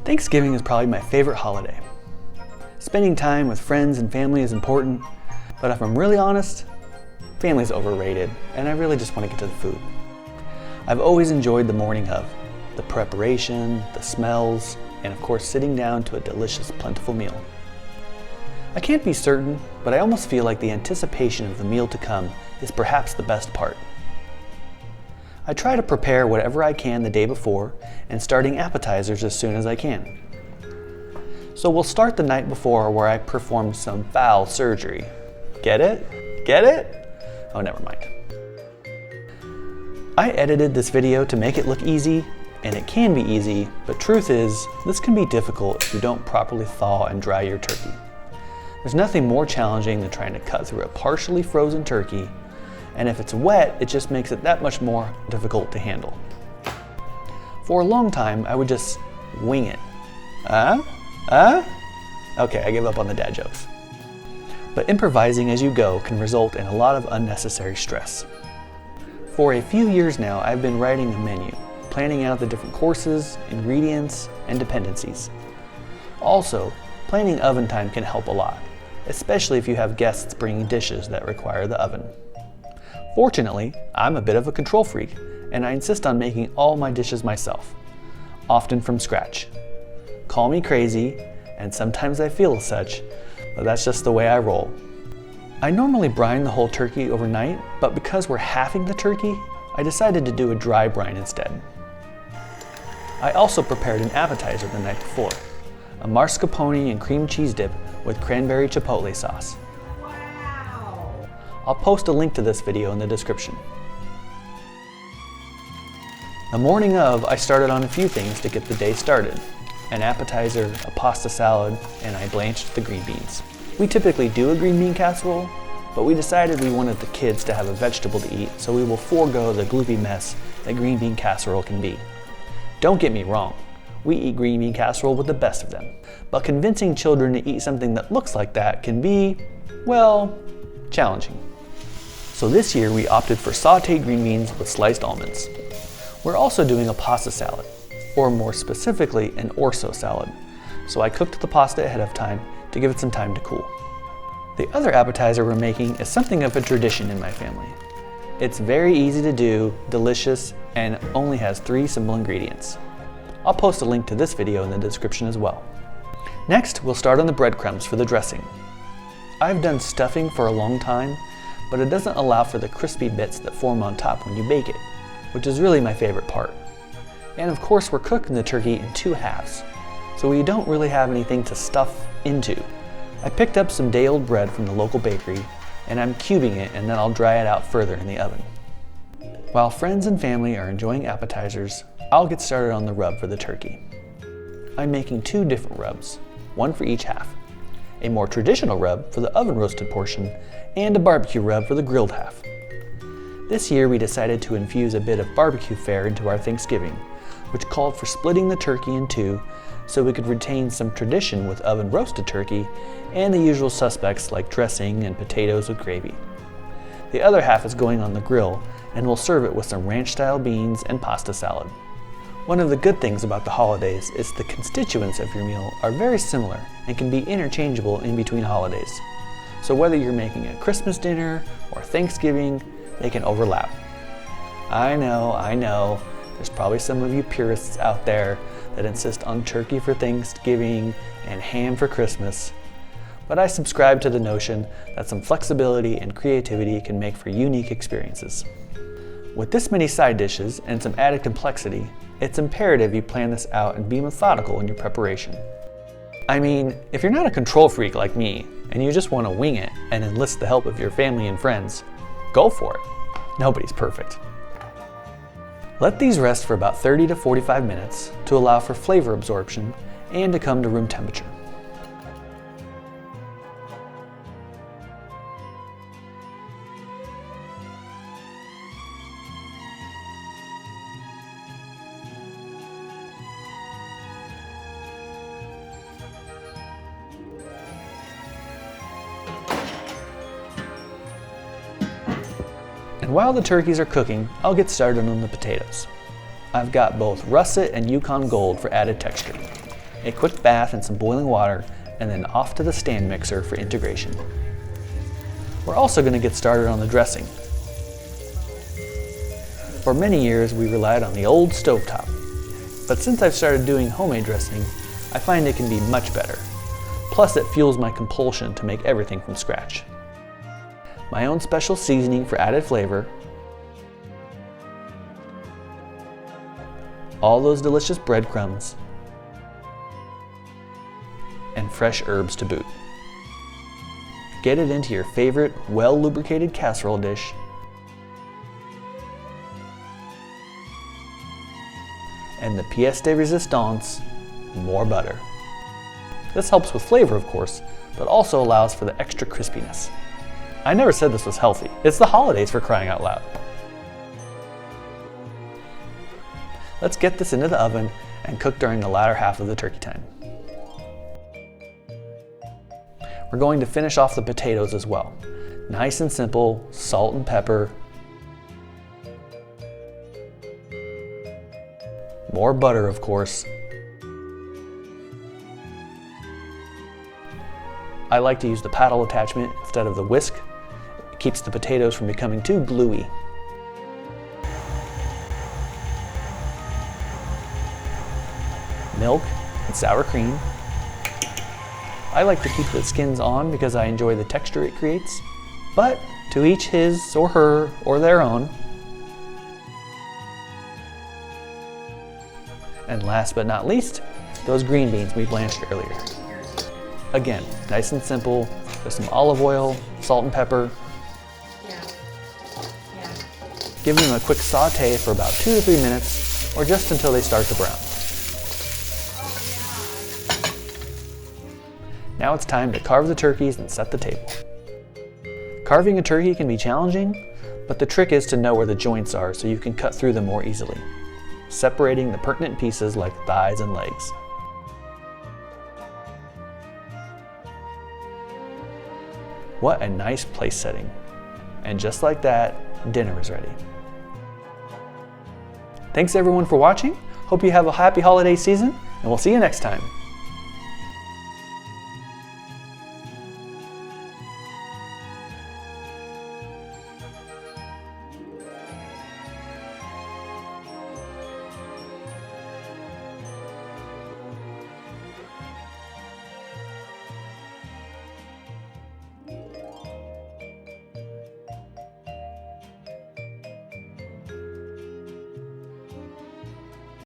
Thanksgiving is probably my favorite holiday. Spending time with friends and family is important, but if I'm really honest, family's overrated, and I really just want to get to the food. I've always enjoyed the morning of, the preparation, the smells, and of course sitting down to a delicious, plentiful meal. I can't be certain, but I almost feel like the anticipation of the meal to come is perhaps the best part. I try to prepare whatever I can the day before and starting appetizers as soon as I can. So we'll start the night before where I perform some bowel surgery. Get it? Get it? Oh, never mind. I edited this video to make it look easy, and it can be easy, but truth is, this can be difficult if you don't properly thaw and dry your turkey. There's nothing more challenging than trying to cut through a partially frozen turkey, and if it's wet, it just makes it that much more difficult to handle. For a long time, I would just wing it. Okay, I give up on the dad jokes. But improvising as you go can result in a lot of unnecessary stress. For a few years now, I've been writing a menu, planning out the different courses, ingredients, and dependencies. Also, planning oven time can help a lot, especially if you have guests bringing dishes that require the oven. Fortunately, I'm a bit of a control freak, and I insist on making all my dishes myself, often from scratch. Call me crazy, and sometimes I feel as such, but that's just the way I roll. I normally brine the whole turkey overnight, but because we're halving the turkey, I decided to do a dry brine instead. I also prepared an appetizer the night before, a mascarpone and cream cheese dip with cranberry chipotle sauce. I'll post a link to this video in the description. The morning of, I started on a few things to get the day started. An appetizer, a pasta salad, and I blanched the green beans. We typically do a green bean casserole, but we decided we wanted the kids to have a vegetable to eat, so we will forego the gloopy mess that green bean casserole can be. Don't get me wrong, we eat green bean casserole with the best of them, but convincing children to eat something that looks like that can be, well, challenging. So this year we opted for sauteed green beans with sliced almonds. We're also doing a pasta salad, or more specifically an orzo salad. So I cooked the pasta ahead of time to give it some time to cool. The other appetizer we're making is something of a tradition in my family. It's very easy to do, delicious, and only has 3 simple ingredients. I'll post a link to this video in the description as well. Next, we'll start on the breadcrumbs for the dressing. I've done stuffing for a long time, but it doesn't allow for the crispy bits that form on top when you bake it, which is really my favorite part. And of course, we're cooking the turkey in 2 halves, so we don't really have anything to stuff into. I picked up some day-old bread from the local bakery, and I'm cubing it, and then I'll dry it out further in the oven. While friends and family are enjoying appetizers, I'll get started on the rub for the turkey. I'm making 2 different rubs, one for each half. A more traditional rub for the oven-roasted portion, and a barbecue rub for the grilled half. This year we decided to infuse a bit of barbecue fare into our Thanksgiving, which called for splitting the turkey in 2 so we could retain some tradition with oven-roasted turkey and the usual suspects like dressing and potatoes with gravy. The other half is going on the grill, and we'll serve it with some ranch-style beans and pasta salad. One of the good things about the holidays is the constituents of your meal are very similar and can be interchangeable in between holidays. So whether you're making a Christmas dinner or Thanksgiving, they can overlap. I know, there's probably some of you purists out there that insist on turkey for Thanksgiving and ham for Christmas, but I subscribe to the notion that some flexibility and creativity can make for unique experiences. With this many side dishes and some added complexity, it's imperative you plan this out and be methodical in your preparation. I mean, if you're not a control freak like me, and you just want to wing it and enlist the help of your family and friends, go for it. Nobody's perfect. Let these rest for about 30 to 45 minutes to allow for flavor absorption and to come to room temperature. And while the turkeys are cooking, I'll get started on the potatoes. I've got both russet and Yukon Gold for added texture. a quick bath in some boiling water, and then off to the stand mixer for integration. We're also going to get started on the dressing. For many years, we relied on the old stovetop, but since I've started doing homemade dressing, I find it can be much better. Plus, it fuels my compulsion to make everything from scratch. My own special seasoning for added flavor, all those delicious breadcrumbs, and fresh herbs to boot. Get it into your favorite well-lubricated casserole dish, and the pièce de résistance, more butter. This helps with flavor, of course, but also allows for the extra crispiness. I never said this was healthy. It's the holidays, for crying out loud. Let's get this into the oven and cook during the latter half of the turkey time. We're going to finish off the potatoes as well. Nice and simple, salt and pepper, more butter, of course. I like to use the paddle attachment instead of the whisk. It keeps the potatoes from becoming too gluey. Milk and sour cream. I like to keep the skins on because I enjoy the texture it creates, but to each his or her or their own. And last but not least, those green beans we blanched earlier. Again, nice and simple, just some olive oil, salt and pepper. Give them a quick saute for about 2 to 3 minutes, or just until they start to brown. Now it's time to carve the turkeys and set the table. Carving a turkey can be challenging, but the trick is to know where the joints are so you can cut through them more easily, separating the pertinent pieces like thighs and legs. What a nice place setting. And just like that, dinner is ready. Thanks everyone for watching. Hope you have a happy holiday season, and we'll see you next time.